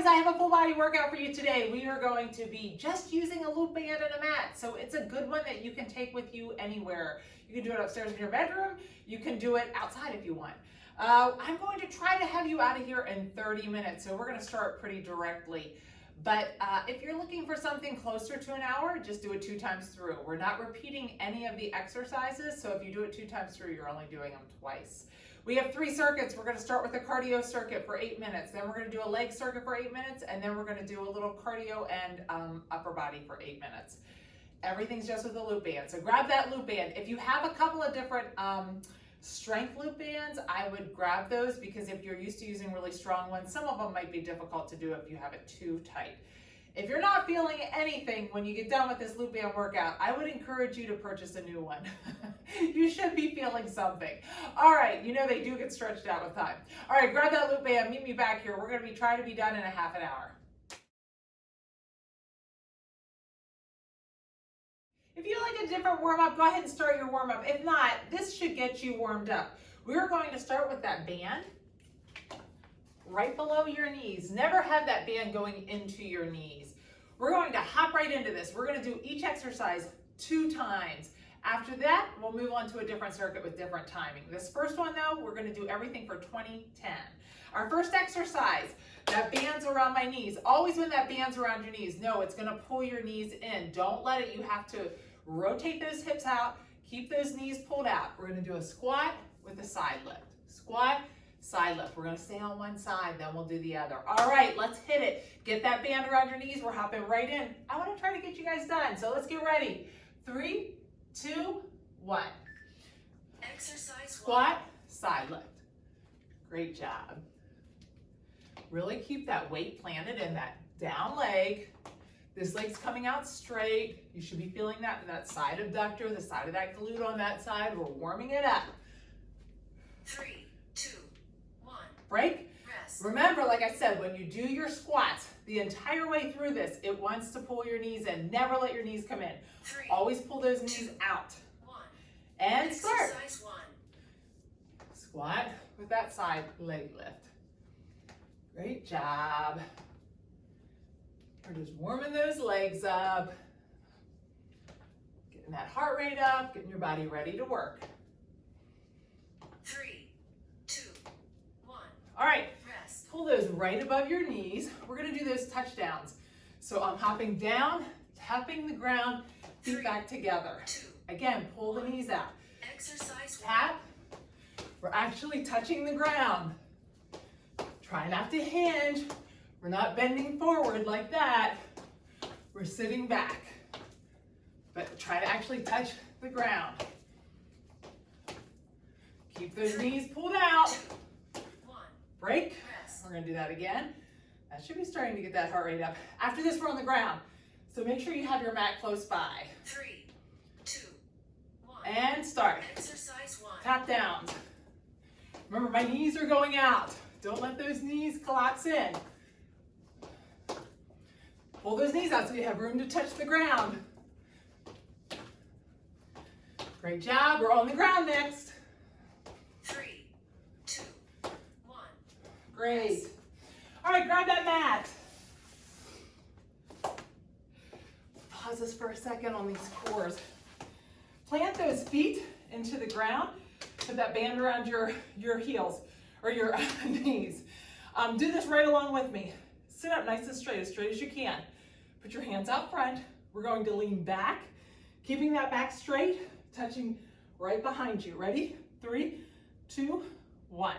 I have a full body workout for you today. We are going to be just using a loop band and a mat. So it's a good one that you can take with you anywhere. You can do it upstairs in your bedroom. You can do it outside if you want. I'm going to try to have you out of here in 30 minutes. So we're going to start pretty directly. But if you're looking for something closer to an hour, just do it 2 times through. We're not repeating any of the exercises. So if you do it 2 times through, you're only doing them twice. We have 3 circuits. We're going to start with a cardio circuit for 8 minutes. Then we're going to do a leg circuit for 8 minutes. And then we're going to do a little cardio and upper body for 8 minutes. Everything's just with a loop band. So grab that loop band. If you have a couple of different strength loop bands, I would grab those because if you're used to using really strong ones, some of them might be difficult to do if you have it too tight. If you're not feeling anything when you get done with this loop band workout, I would encourage you to purchase a new one. You should be feeling something. All right, you know they do get stretched out with time. All right, grab that loop band, meet me back here. We're gonna trying to be done in a half an hour. If you like a different warm-up, go ahead and start your warm-up. If not, this should get you warmed up. We're going to start with that band right below your knees. Never have that band going into your knees. We're going to hop right into this. We're going to do each exercise 2 times. After that, we'll move on to a different circuit with different timing. This first one though, we're going to do everything for 20-10. Our first exercise, that band's around my knees. Always when that band's around your knees, no, it's going to pull your knees in. Don't let it. You have to rotate those hips out. Keep those knees pulled out. We're going to do a squat with a side lift. Squat, side lift. We're going to stay on one side, then we'll do the other. All right, let's hit it. Get that band around your knees. We're hopping right in. I want to try to get you guys done, so let's get ready. 3, 2, 1. Exercise squat, side lift. Great job. Really keep that weight planted in that down leg. This leg's coming out straight. You should be feeling that in that side abductor, the side of that glute on that side. We're warming it up. 3, 2, 1. Break. Rest. Remember, like I said, when you do your squats, the entire way through this, it wants to pull your knees in. Never let your knees come in. 3, Always pull those knees out. 1. And start. Exercise 1. Squat with that side leg lift. Great job. We're just warming those legs up. Getting that heart rate up, getting your body ready to work. 3, 2, 1. All right, Rest. pull those right above your knees. We're gonna do those touchdowns. So I'm hopping down, tapping the ground, feet 3, back together. 2. Again, pull the knees out. Exercise 1. Tap. We're actually touching the ground. Try not to hinge. We're not bending forward like that. We're sitting back. But try to actually touch the ground. Keep those knees pulled out. 2, 1. Break. Rest. We're gonna do that again. That should be starting to get that heart rate up. After this, we're on the ground. So make sure you have your mat close by. 3, 2, 1. And start. Exercise 1. Tap downs. Remember, my knees are going out. Don't let those knees collapse in. Pull those knees out so you have room to touch the ground. Great job. We're on the ground next. 3, 2, 1. Great. All right, grab that mat. Pause this for a second on these cores. Plant those feet into the ground. Put that band around your heels or your knees. Do this right along with me. Sit up nice and straight as you can. Put your hands out front. We're going to lean back, keeping that back straight, touching right behind you. Ready? 3, 2, 1.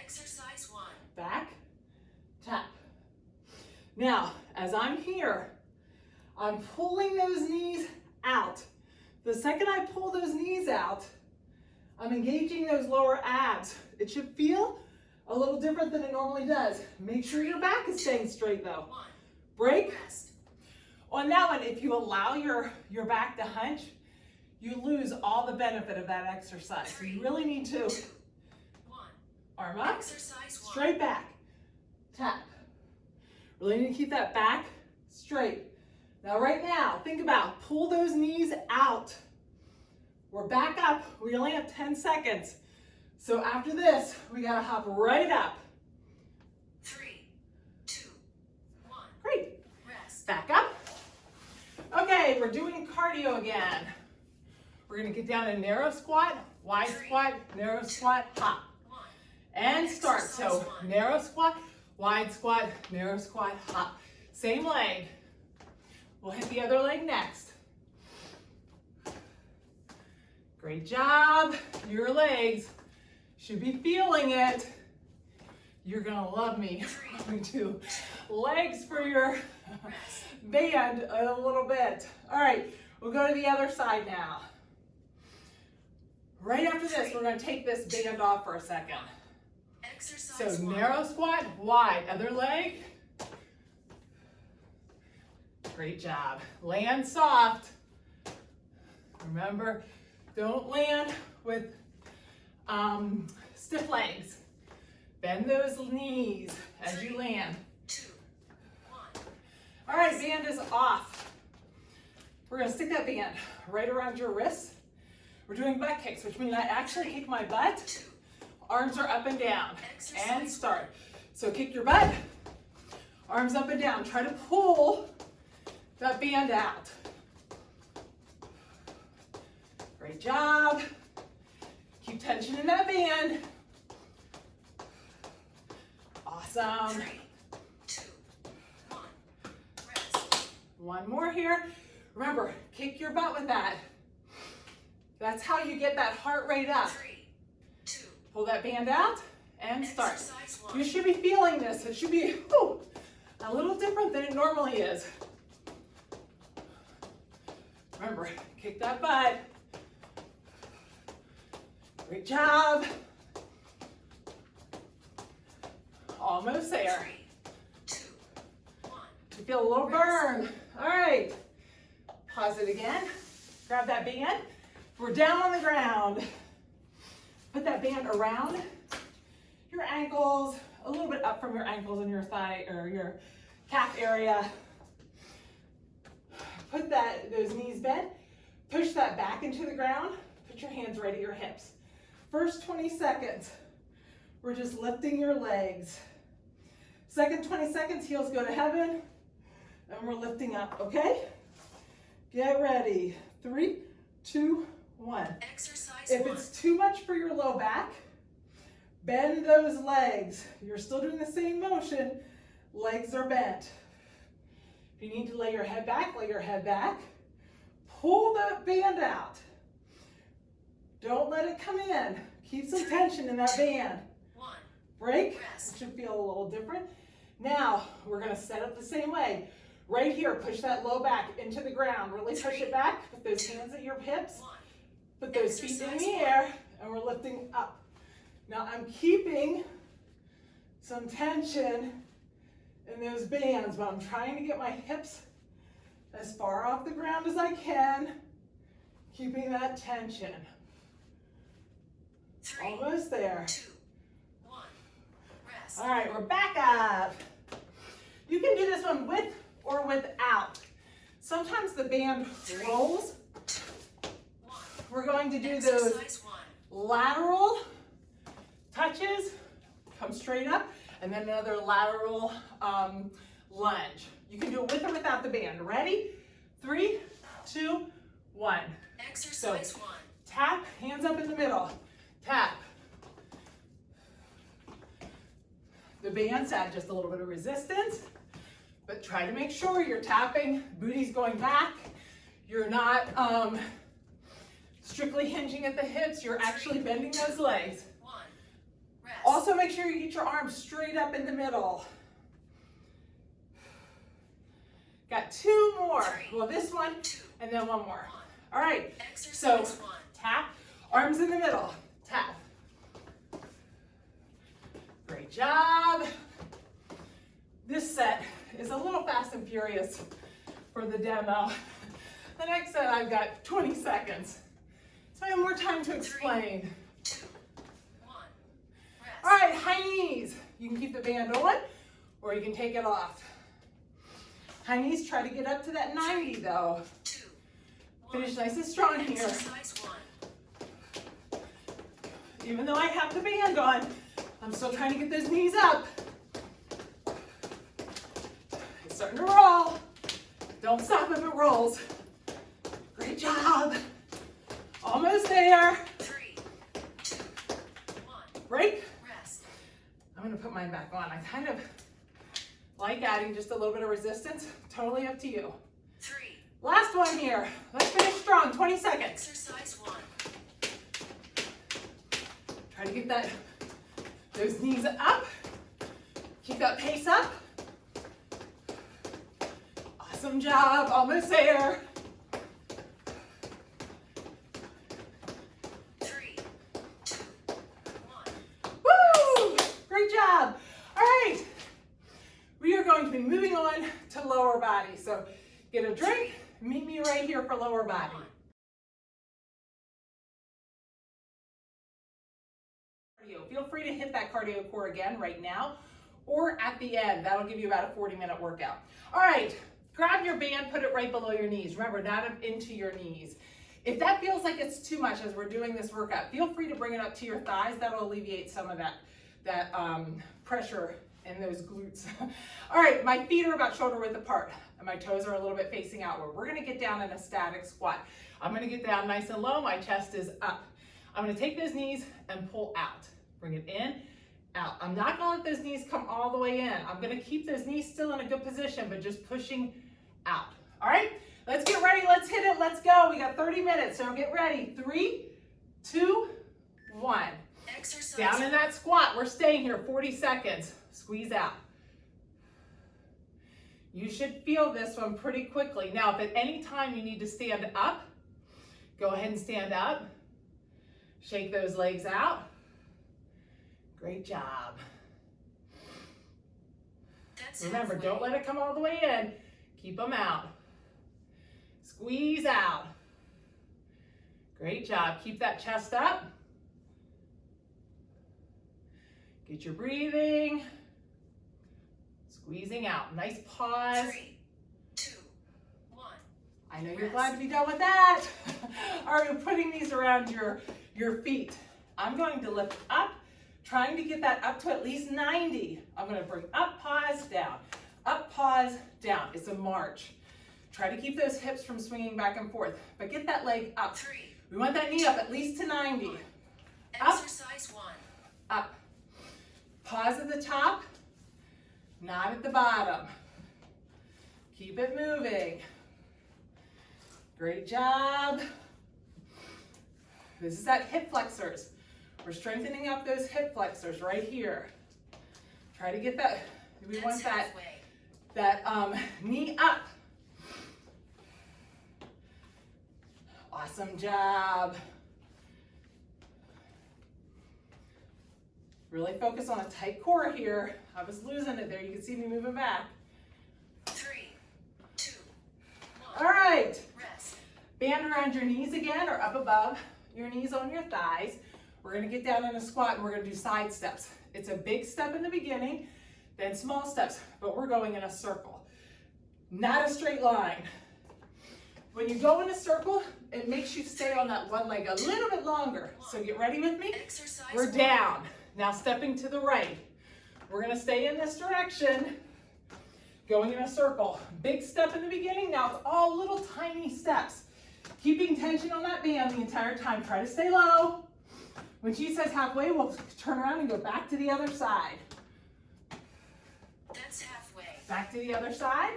Exercise 1. Back, tap. Now, as I'm here, I'm pulling those knees out. The second I pull those knees out, I'm engaging those lower abs. It should feel a little different than it normally does. Make sure your back is staying straight though. 1. Break. Rest. On that one, if you allow your back to hunch, you lose all the benefit of that exercise. So you really need to 2, 1. arm up, Exercise 1. straight back, tap. Really need to keep that back straight. Now right now, think about, pull those knees out. We're back up, we only have 10 seconds. So after this, we gotta hop right up. 3, 2, Back up. Okay, we're doing cardio again. We're gonna get down a narrow squat, wide squat, narrow squat, hop. And start. So narrow squat, wide squat, narrow squat, hop. Same leg. We'll hit the other leg next. Great job. Your legs should be feeling it. You're gonna love me when we do legs for your band a little bit. All right, we'll go to the other side now. Right after this, we're gonna take this band off for a second. So narrow squat, wide, other leg. Great job. Land soft. Remember, don't land with stiff legs. Bend those knees as you land. 2, 1. All right, band is off. We're gonna stick that band right around your wrists. We're doing butt kicks, which means I actually kick my butt. 2. Arms are up and down, and start. So kick your butt, arms up and down. Try to pull that band out. Great job. Keep tension in that band. Awesome. 3, 2, 1. Rest. One more here. Remember, kick your butt with that. That's how you get that heart rate up. 3, 2. Pull that band out and start. Exercise 1. You should be feeling this. It should be a little different than it normally is. Remember, kick that butt. Great job. Almost there. 3, 2, 1. You feel a little burn. All right. Pause it again. Grab that band. We're down on the ground. Put that band around your ankles, a little bit up from your ankles and your thigh or your calf area. Put those knees bent. Push that back into the ground. Put your hands right at your hips. First 20 seconds, we're just lifting your legs. Second 20 seconds, heels go to heaven, and we're lifting up, okay? Get ready. 3, 2, 1. Exercise If 1. it's too much for your low back, bend those legs. You're still doing the same motion. Legs are bent. If you need to lay your head back, lay your head back. Pull the band out. Don't let it come in. Keep some tension in that band. 1. Break. Rest. It should feel a little different. Now, we're going to set up the same way. Right here, push that low back into the ground. Really push it back. Put those hands at your hips. 1. Put those feet in the air, and we're lifting up. Now I'm keeping some tension in those bands, but I'm trying to get my hips as far off the ground as I can, keeping that tension. 3, Almost there. 2, 1. Rest. All right, we're back up. You can do this one with or without. Sometimes the band rolls. 2, 1. We're going to do those Exercise 1. lateral touches, come straight up, and then another lateral lunge. You can do it with or without the band. Ready? 3, 2, 1. Exercise 1. Tap, hands up in the middle. Tap. The bands add just a little bit of resistance, but try to make sure you're tapping, booty's going back. You're not strictly hinging at the hips, you're actually bending those legs. 1. Rest. Also make sure you get your arms straight up in the middle. Got 2 more. Well, this one, 2, and then 1 more. 1. All right, Exercise so 1. tap, arms in the middle, tap. Great job. This set is a little fast and furious for the demo. The next set I've got 20 seconds. So I have more time to explain. 2, 1. Rest. All right, high knees. You can keep the band on or you can take it off. High knees, try to get up to that 90 though. 2, 1. Finish nice and strong here. Exercise 1. Even though I have the band on, I'm still trying to get those knees up. It's starting to roll. Don't stop if it rolls. Great job. Almost there. 3, 2, 1. Break. Rest. I'm gonna put mine back on. I kind of like adding just a little bit of resistance. Totally up to you. 3. Last one here. Let's finish strong, 20 seconds. Exercise 1. Try to get those knees up. Keep that pace up. Awesome job, almost there. 3, 2, 1. Woo! Great job. All right. We are going to be moving on to lower body. So get a drink, meet me right here for lower body. Feel free to hit that cardio core again right now or at the end. That'll give you about a 40-minute workout. All right, grab your band, put it right below your knees. Remember, not up into your knees. If that feels like it's too much as we're doing this workout, feel free to bring it up to your thighs. That'll alleviate some of that pressure in those glutes. All right, my feet are about shoulder width apart and my toes are a little bit facing outward. We're gonna get down in a static squat. I'm gonna get down nice and low, my chest is up. I'm gonna take those knees and pull out. Bring it in, out. I'm not gonna let those knees come all the way in. I'm gonna keep those knees still in a good position, but just pushing out. All right, let's get ready, let's hit it, let's go. We got 30 minutes, so get ready. 3, 2, 1. Exercise. Down in that squat, we're staying here 40 seconds. Squeeze out. You should feel this one pretty quickly. Now, if at any time you need to stand up, go ahead and stand up. Shake those legs out. Great job. That's Remember, halfway. don't let it come all the way in. Keep them out. Squeeze out. Great job. Keep that chest up. Get your breathing. Squeezing out. Nice pause. 3, 2, 1. I know you're glad to be done with that. All right, we're putting these around your feet. I'm going to lift up, trying to get that up to at least 90. I'm gonna bring up, pause, down. Up, pause, down. It's a march. Try to keep those hips from swinging back and forth, but get that leg up. 3. We want that knee up at least to 90. Up. Exercise 1. Up. Pause at the top, not at the bottom. Keep it moving. Great job. This is that hip flexors. We're strengthening up those hip flexors right here. Try to get that, we want that knee up. Awesome job. Really focus on a tight core here. I was losing it there. You can see me moving back. 3, 2, 1. All right. Rest. Band around your knees again or up above your knees on your thighs. We're gonna get down in a squat and we're gonna do side steps. It's a big step in the beginning, then small steps, but we're going in a circle, not a straight line. When you go in a circle, it makes you stay on that one leg a little bit longer. So get ready with me. Exercise We're 1. down. Now stepping to the right. We're gonna stay in this direction, going in a circle. Big step in the beginning, now it's all little tiny steps. Keeping tension on that band the entire time. Try to stay low. When she says halfway, we'll turn around and go back to the other side. That's halfway. Back to the other side.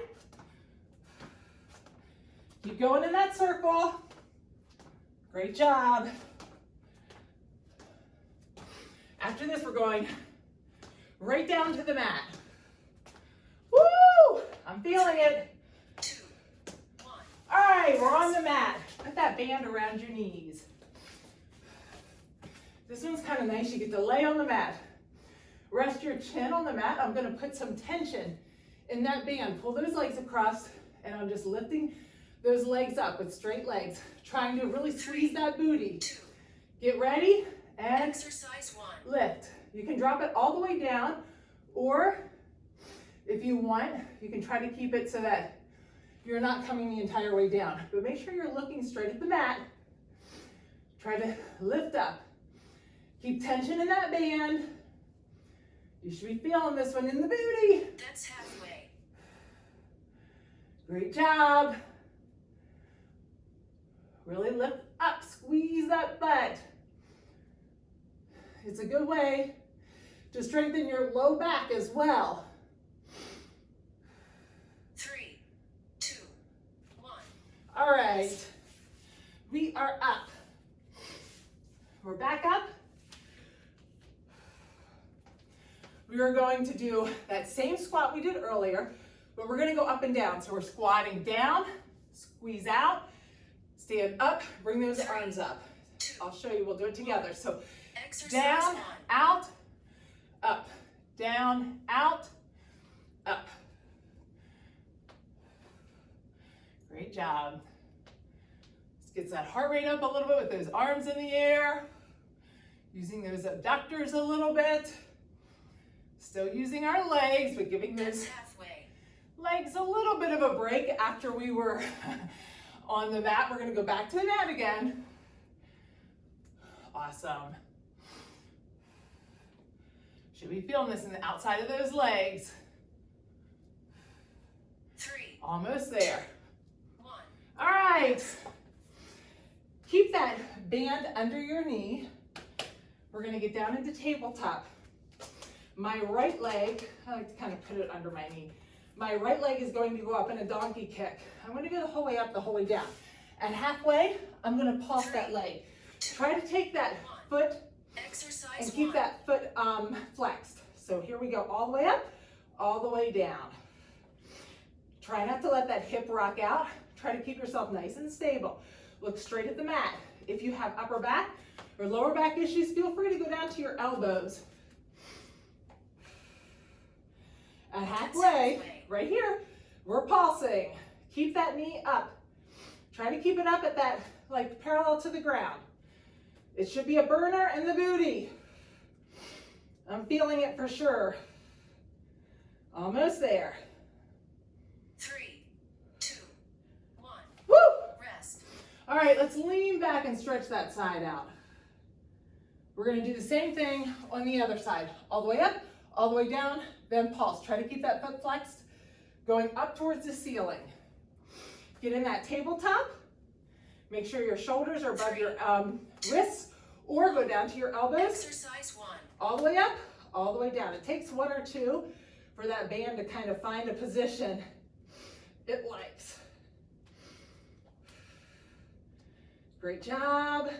Keep going in that circle. Great job. After this, we're going right down to the mat. Woo! I'm feeling it. 2, 1. All right, we're on the mat. Put that band around your knees. This one's kind of nice. You get to lay on the mat. Rest your chin on the mat. I'm going to put some tension in that band. Pull those legs across, and I'm just lifting those legs up with straight legs, trying to really squeeze that booty. 2. Get ready and Exercise 1. lift. You can drop it all the way down, or if you want, you can try to keep it so that you're not coming the entire way down. But make sure you're looking straight at the mat. Try to lift up. Keep tension in that band. You should be feeling this one in the booty. That's halfway. Great job. Really lift up, squeeze that butt. It's a good way to strengthen your low back as well. 3, 2, 1. All right, we are up. We're back up. We are going to do that same squat we did earlier, but we're gonna go up and down. So we're squatting down, squeeze out, stand up, bring those arms up. I'll show you, we'll do it together. So down, out, up, down, out, up. Great job. Let's get that heart rate up a little bit with those arms in the air, using those abductors a little bit. Still using our legs, but giving those legs a little bit of a break after we were on the mat. We're gonna go back to the mat again. Awesome. Should be feeling this in the outside of those legs. 3. Almost there. 1. All right. Keep that band under your knee. We're gonna get down into tabletop. My right leg, I like to kind of put it under my knee. My right leg is going to go up in a donkey kick. I'm going to go the whole way up, the whole way down. And halfway, I'm going to pulse that leg. Try to take that foot and keep that foot flexed. So here we go, all the way up, all the way down. Try not to let that hip rock out. Try to keep yourself nice and stable. Look straight at the mat. If you have upper back or lower back issues, feel free to go down to your elbows. And halfway, right here, we're pulsing. Keep that knee up. Try to keep it up at that, like parallel to the ground. It should be a burner in the booty. I'm feeling it for sure. Almost there. 3, 2, 1. Woo! Rest. All right, let's lean back and stretch that side out. We're gonna do the same thing on the other side. All the way up, all the way down, then pulse. Try to keep that foot flexed, going up towards the ceiling. Get in that tabletop. Make sure your shoulders are above your wrists, or go down to your elbows. Exercise 1. All the way up, all the way down. It takes 1 or 2 for that band to kind of find a position it likes. Great job.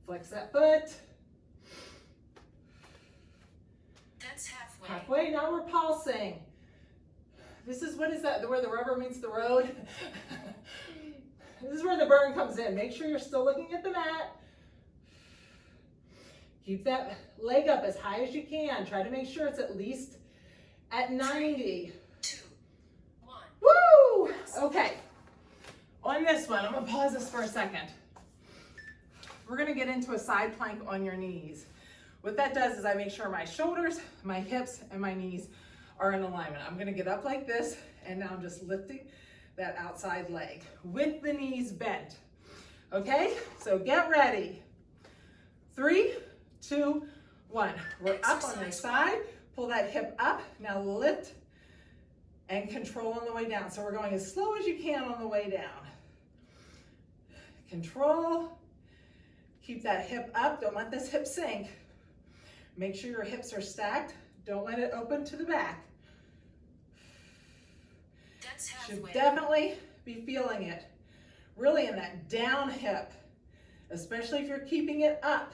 Flex that foot. That's halfway. Halfway, now we're pulsing. This is, what is that, where the rubber meets the road? This is where the burn comes in. Make sure you're still looking at the mat. Keep that leg up as high as you can. Try to make sure it's at least at 90. 2, 1. Woo! Okay. On this one, I'm gonna pause this for a second. We're gonna get into a side plank on your knees. What that does is I make sure my shoulders, my hips, and my knees are in alignment. I'm gonna get up like this, and now I'm just lifting that outside leg with the knees bent. Okay, so get ready. 3, 2, 1. We're up on the side, pull that hip up, now lift and control on the way down. So we're going as slow as you can on the way down. Control, keep that hip up, don't let this hip sink. Make sure your hips are stacked, don't let it open to the back. That's halfway. Should definitely be feeling it, really in that down hip, especially if you're keeping it up.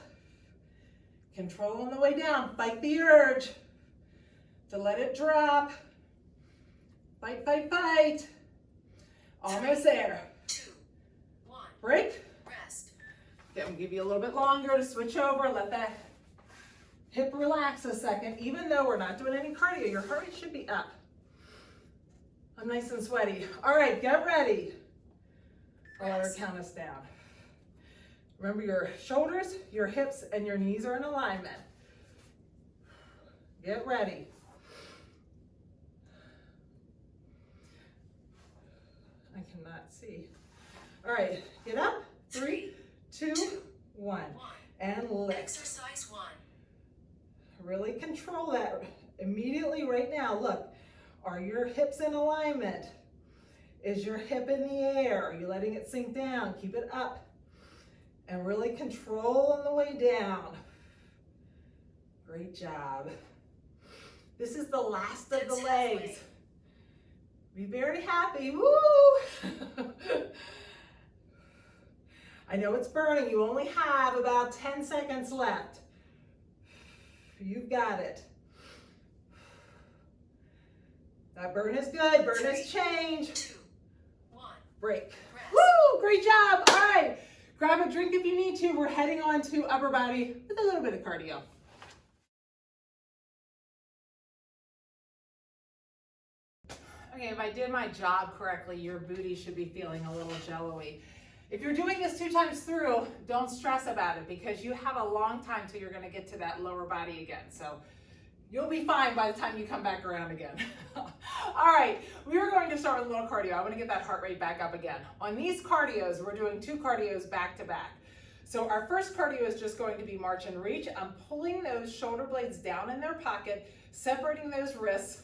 Control on the way down, fight the urge to let it drop. Fight, fight, fight. Almost there. 2, 1. Break. Rest. Then we'll give you a little bit longer to switch over, let that hip relax a second. Even though we're not doing any cardio, your heart rate should be up. I'm nice and sweaty. All right, get ready. I'll count us down. Remember, your shoulders, your hips, and your knees are in alignment. Get ready. I cannot see. All right, get up. 3, 2, 1. And lift. Exercise 1. Really control that immediately right now. Look, Are your hips in alignment? Is your hip in the air? Are you letting it sink down? Keep it up. And really control on the way down. Great job. This is the last of the legs. Be very happy. Woo! I know it's burning. You only have about 10 seconds left. You've got it. That burn is good. Burn is change. 2, 1. Break. Rest. Woo! Great job. All right. Grab a drink if you need to. We're heading on to upper body with a little bit of cardio. Okay, if I did my job correctly, your booty should be feeling a little jello-y. If you're doing this 2 times through, don't stress about it because you have a long time till you're gonna get to that lower body again. So you'll be fine by the time you come back around again. All right, we are going to start with a little cardio. I wanna get that heart rate back up again. On these cardios, we're doing 2 cardios back to back. So our first cardio is just going to be march and reach. I'm pulling those shoulder blades down in their pocket, separating those wrists,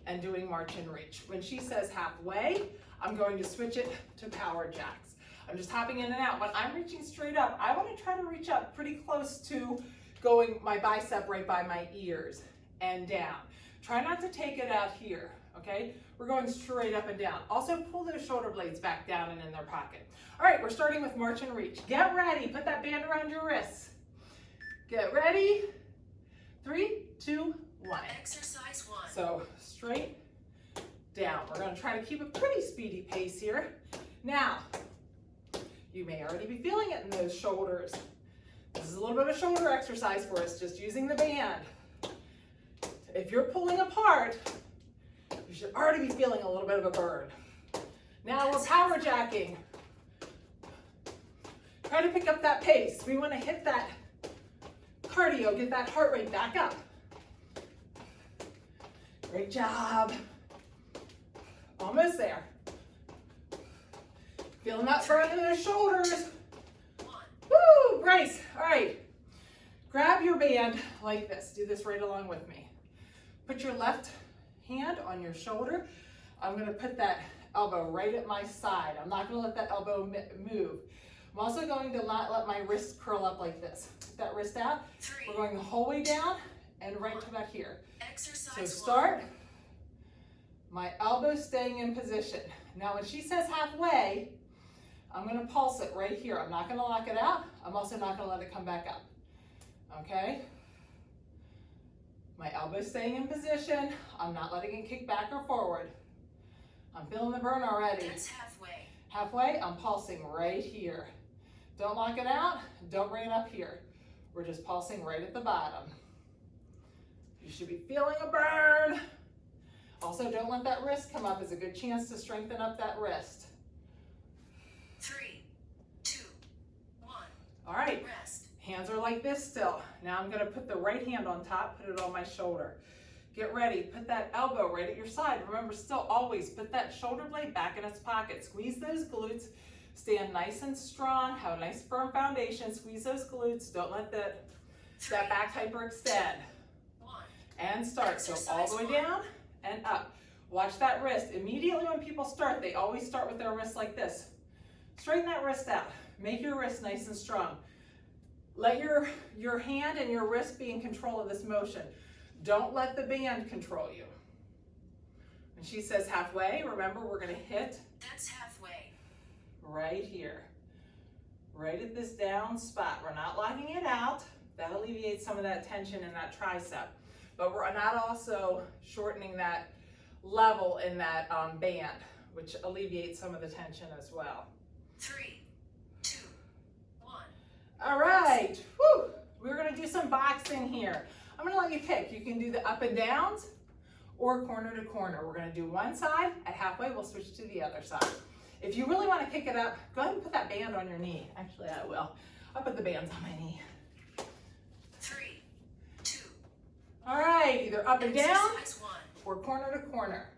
and doing march and reach. When she says halfway, I'm going to switch it to power jacks. I'm just hopping in and out. When I'm reaching straight up, I want to try to reach up pretty close to going my bicep right by my ears and down. Try not to take it out here, okay? We're going straight up and down. Also pull those shoulder blades back down and in their pocket. All right, we're starting with march and reach. Get ready, put that band around your wrists. Get ready. 3, 2, 1. Exercise 1. So straight down. We're going to try to keep a pretty speedy pace here. Now, you may already be feeling it in those shoulders. This is a little bit of a shoulder exercise for us, just using the band. If you're pulling apart, you should already be feeling a little bit of a burn. Now we're power jacking. Try to pick up that pace. We want to hit that cardio, get that heart rate back up. Great job. Almost there. Feeling that burn in those shoulders. 1. Woo, great. All right. Grab your band like this. Do this right along with me. Put your left hand on your shoulder. I'm going to put that elbow right at my side. I'm not going to let that elbow move. I'm also going to not let my wrist curl up like this. Put that wrist out. 3. We're going the whole way down and right to about here. Exercise So 1. start. My elbow staying in position. Now when she says halfway, I'm going to pulse it right here. I'm not going to lock it out. I'm also not going to let it come back up. Okay? My elbow staying in position. I'm not letting it kick back or forward. I'm feeling the burn already. That's halfway. Halfway, I'm pulsing right here. Don't lock it out. Don't bring it up here. We're just pulsing right at the bottom. You should be feeling a burn. Also, don't let that wrist come up. It's a good chance to strengthen up that wrist. 3, 2, 1. All right. Rest. Hands are like this still. Now I'm going to put the right hand on top, put it on my shoulder. Get ready. Put that elbow right at your side. Remember, still always put that shoulder blade back in its pocket. Squeeze those glutes. Stand nice and strong. Have a nice firm foundation. Squeeze those glutes. Don't let that back hyperextend. 1. And start. So all the way down and up. Watch that wrist. Immediately when people start, they always start with their wrist like this. Straighten that wrist out. Make your wrist nice and strong. Let your hand and your wrist be in control of this motion. Don't let the band control you. When she says halfway, remember we're going to hit That's halfway. right here. Right at this down spot. We're not locking it out. That alleviates some of that tension in that tricep. But we're not also shortening that level in that band, which alleviates some of the tension as well. 3, 2, 1. All right. Whew. We're going to do some boxing here. I'm going to let you pick. You can do the up and downs or corner to corner. We're going to do one side. At halfway, we'll switch to the other side. If you really want to kick it up, go ahead and put that band on your knee. Actually, I will. I'll put the bands on my knee. 3, 2. All right. Either up and down Exercise 1. or corner to corner.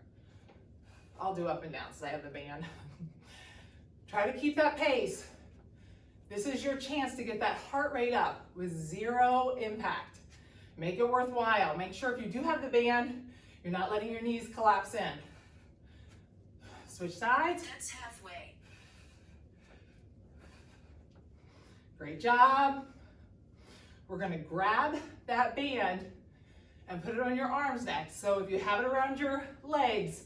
I'll do up and down since I have the band. Try to keep that pace. This is your chance to get that heart rate up with zero impact. Make it worthwhile. Make sure if you do have the band, You're not letting your knees collapse in. Switch sides. That's halfway. Great job. We're gonna grab that band and put it on your arms next. So if you have it around your legs,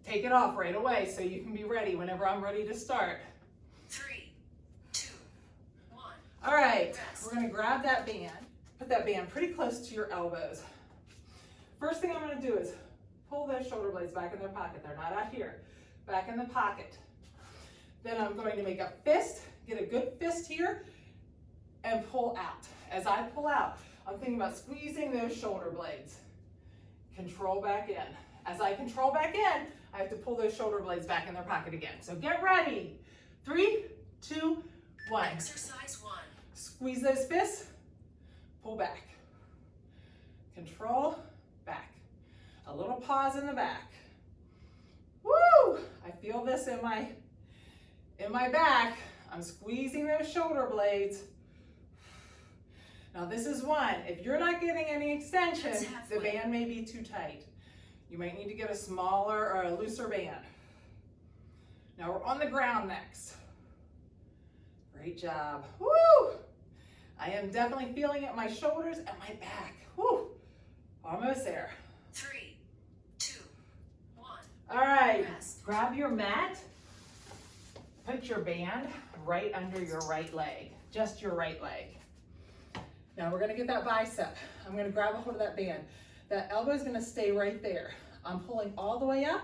take it off right away so you can be ready whenever I'm ready to start. 3, 2, 1. All right, Rest. we're gonna grab that band, put that band pretty close to your elbows. First thing I'm gonna do is pull those shoulder blades back in their pocket. They're not out here, back in the pocket. Then I'm going to make a fist, get a good fist here, and pull out. As I pull out, I'm thinking about squeezing those shoulder blades. Control back in. As I control back in, I have to pull those shoulder blades back in their pocket again. So get ready. 3, 2, 1. Exercise 1. Squeeze those fists, pull back. Control, back. A little pause in the back. Woo! I feel this in my back. I'm squeezing those shoulder blades. Now this is one. If you're not getting any extension, the band may be too tight. You might need to get a smaller or a looser band. Now we're on the ground next. Great job. Woo! I am definitely feeling it in my shoulders and my back. Woo! Almost there. 3, 2, 1. All right, Rest. grab your mat. Put your band right under your right leg, just your right leg. Now we're gonna get that bicep. I'm gonna grab a hold of that band. That elbow is gonna stay right there. I'm pulling all the way up,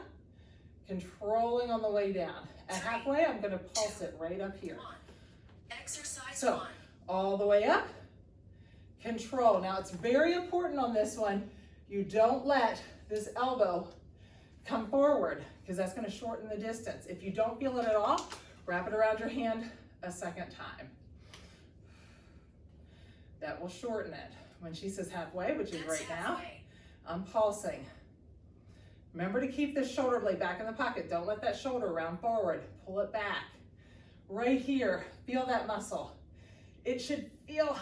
controlling on the way down. At halfway, I'm gonna pulse it right up here. 1. Exercise So, 1. all the way up, control. Now it's very important on this one, you don't let this elbow come forward because that's gonna shorten the distance. If you don't feel it at all, wrap it around your hand a second time. That will shorten it. When she says halfway, which is That's right now, halfway. I'm pulsing. Remember to keep this shoulder blade back in the pocket. Don't let that shoulder round forward. Pull it back. Right here, feel that muscle. It should feel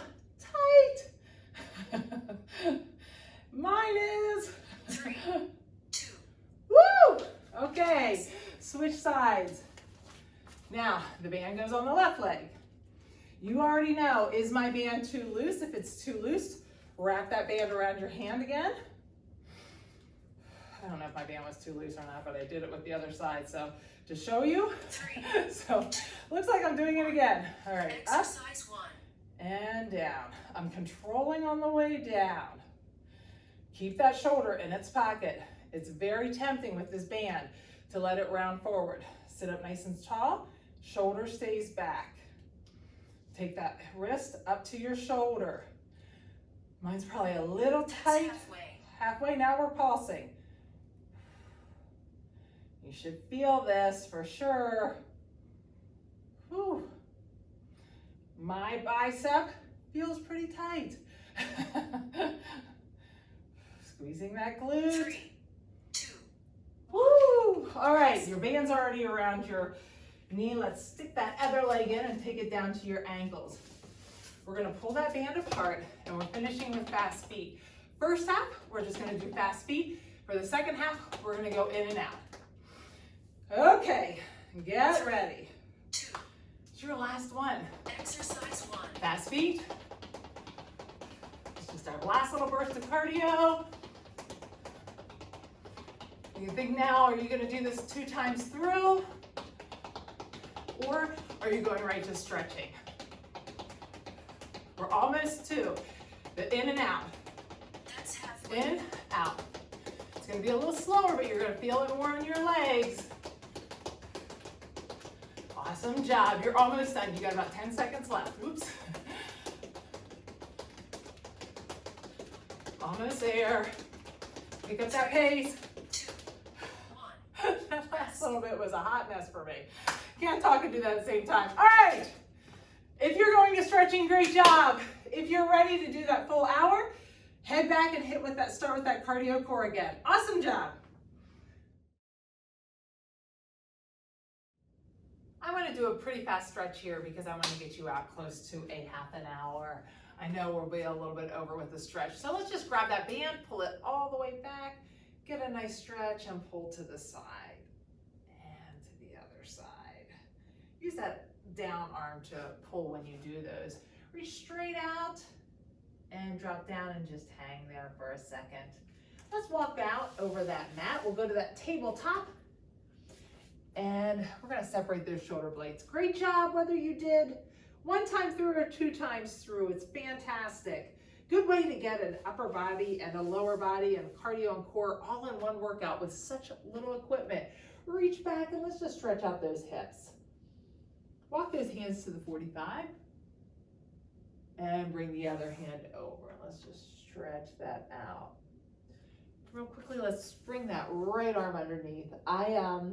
tight. Mine is. 3, 2. Woo! Okay, switch sides. Now, the band goes on the left leg. You already know, is my band too loose? If it's too loose, wrap that band around your hand again. I don't know if my band was too loose or not, but I did it with the other side. So to show you, 3. so looks like I'm doing it again. All right, up Exercise 1. and down. I'm controlling on the way down. Keep that shoulder in its pocket. It's very tempting with this band to let it round forward. Sit up nice and tall, shoulder stays back. Take that wrist up to your shoulder. Mine's probably a little That's tight. halfway. Halfway, now we're pulsing. You should feel this for sure. Whew. My bicep feels pretty tight. Squeezing that glute. 3, 2. Woo! All right, your band's already around your knee. Let's stick that other leg in and take it down to your ankles. We're gonna pull that band apart and we're finishing with fast feet. First half, we're just gonna do fast feet. For the second half, we're gonna go in and out. Okay, get ready. 2. It's your last one. Exercise 1. Fast feet. It's just our last little burst of cardio. You think now, are you gonna do this 2 times through? Or are you going right to stretching? We're almost to the in and out. That's halfway. In, out. It's gonna be a little slower, but you're gonna feel it more in your legs. Awesome job. You're almost done. You got about 10 seconds left. Oops. Almost there. Pick up that pace. 2, 1. That last little bit was a hot mess for me. Can't talk and do that at the same time. All right. If you're going to stretching, great job. If you're ready to do that full hour, head back and start with that cardio core again. Awesome job. I want to do a pretty fast stretch here because I want to get you out close to a half an hour. I know we'll be a little bit over with the stretch. So let's just grab that band, pull it all the way back, get a nice stretch and pull to the side and to the other side. Use that down arm to pull when you do those. Reach straight out and drop down and just hang there for a second. Let's walk out over that mat. We'll go to that tabletop and we're gonna separate those shoulder blades. Great job, whether you did 1 time through or 2 times through. It's fantastic. Good way to get an upper body and a lower body and cardio and core all in one workout with such little equipment. Reach back and let's just stretch out those hips. Walk those hands to the 45 and bring the other hand over. Let's just stretch that out. Real quickly, let's bring that right arm underneath. I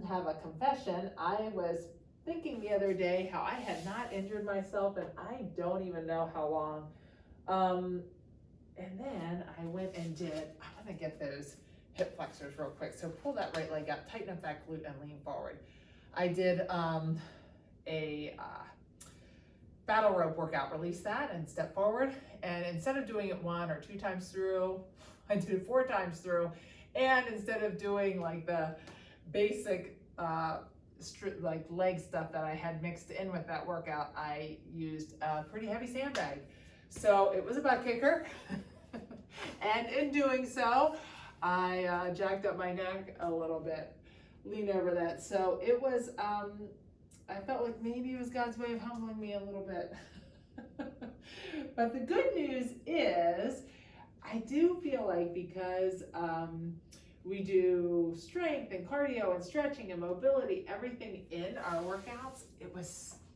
have a confession. I was thinking the other day how I had not injured myself and I don't even know how long. And then I went and did, I'm gonna get those hip flexors real quick. So pull that right leg up, tighten up that glute and lean forward. I did a battle rope workout, release that and step forward. And instead of doing it 1 or 2 times through, I did it 4 times through. And instead of doing like the basic like leg stuff that I had mixed in with that workout, I used a pretty heavy sandbag. So it was a butt kicker. And in doing so, I jacked up my neck a little bit, leaned over that. So it was, I felt like maybe it was God's way of humbling me a little bit. But the good news is, I do feel like because we do strength and cardio and stretching and mobility, everything in our workouts,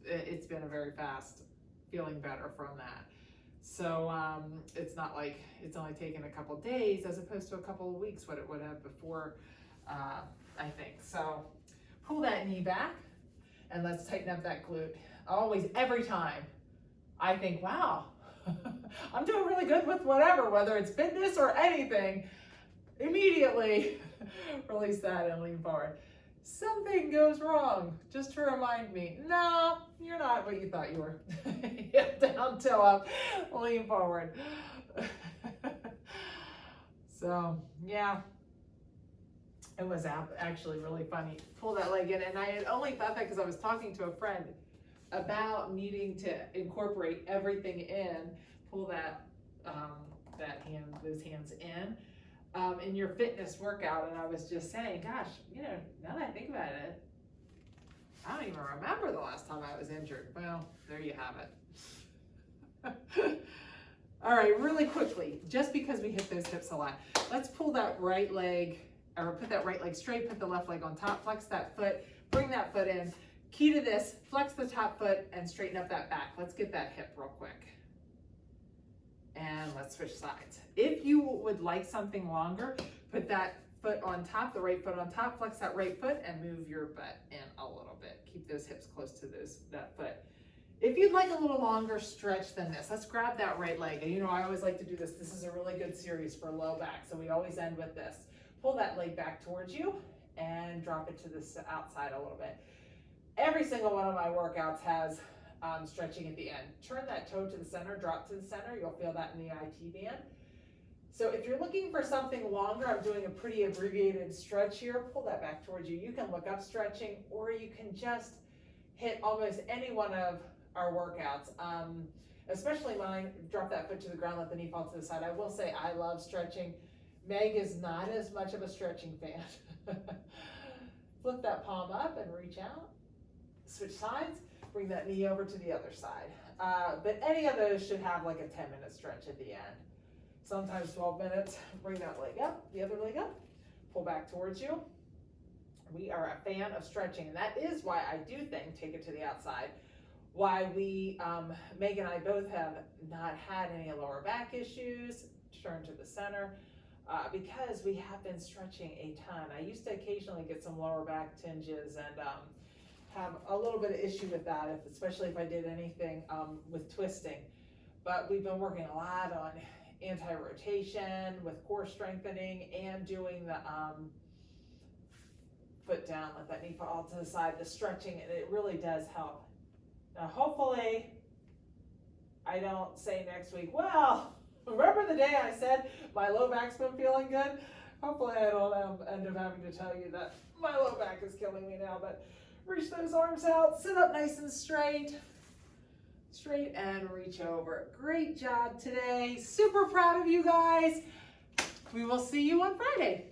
it's been a very fast feeling better from that. So it's not like it's only taken a couple days as opposed to a couple of weeks, what it would have before, I think. So pull that knee back and let's tighten up that glute. Always, every time, I think, wow, I'm doing really good with whatever, whether it's fitness or anything. Immediately release that and lean forward. Something goes wrong, just to remind me, no, you're not what you thought you were. Hip down, toe up, lean forward. So, yeah, it was actually really funny. Pull that leg in, and I had only thought that because I was talking to a friend about needing to incorporate everything in. Pull that those hands in your fitness workout, and I was just saying, gosh, now that I think about it, I don't even remember the last time I was injured. Well, there you have it. All right, really quickly, just because we hit those hips a lot, let's pull that right leg, or put that right leg straight, put the left leg on top, flex that foot, bring that foot in. Key to this, flex the top foot and straighten up that back. Let's get that hip real quick. And let's switch sides. If you would like something longer, put that foot on top, the right foot on top, flex that right foot and move your butt in a little bit. Keep those hips close to that foot. If you'd like a little longer stretch than this, let's grab that right leg. And I always like to do this. This is a really good series for low back, so we always end with this. Pull that leg back towards you and drop it to the outside a little bit. Every single one of my workouts has stretching at the end. Turn that toe to the center, drop to the center. You'll feel that in the IT band. So if you're looking for something longer, I'm doing a pretty abbreviated stretch here. Pull that back towards you. You can look up stretching, or you can just hit almost any one of our workouts. Especially mine, drop that foot to the ground, let the knee fall to the side. I will say I love stretching. Meg is not as much of a stretching fan. Flip that palm up and reach out. Switch sides. Bring that knee over to the other side. But any of those should have like a 10-minute stretch at the end. Sometimes 12 minutes. Bring that leg up, the other leg up. Pull back towards you. We are a fan of stretching, and that is why I do think, take it to the outside, why we, Meg and I both have not had any lower back issues. Turn to the center. Because we have been stretching a ton. I used to occasionally get some lower back tinges and have a little bit of issue with that, especially if I did anything with twisting. But we've been working a lot on anti-rotation with core strengthening and doing the foot down, let that knee fall to the side, the stretching, and it really does help. Now hopefully I don't say next week, well, remember the day I said my low back's been feeling good? Hopefully I don't end up having to tell you that my low back is killing me now, but reach those arms out, sit up nice and straight, and reach over. Great job today. Super proud of you guys. We will see you on Friday.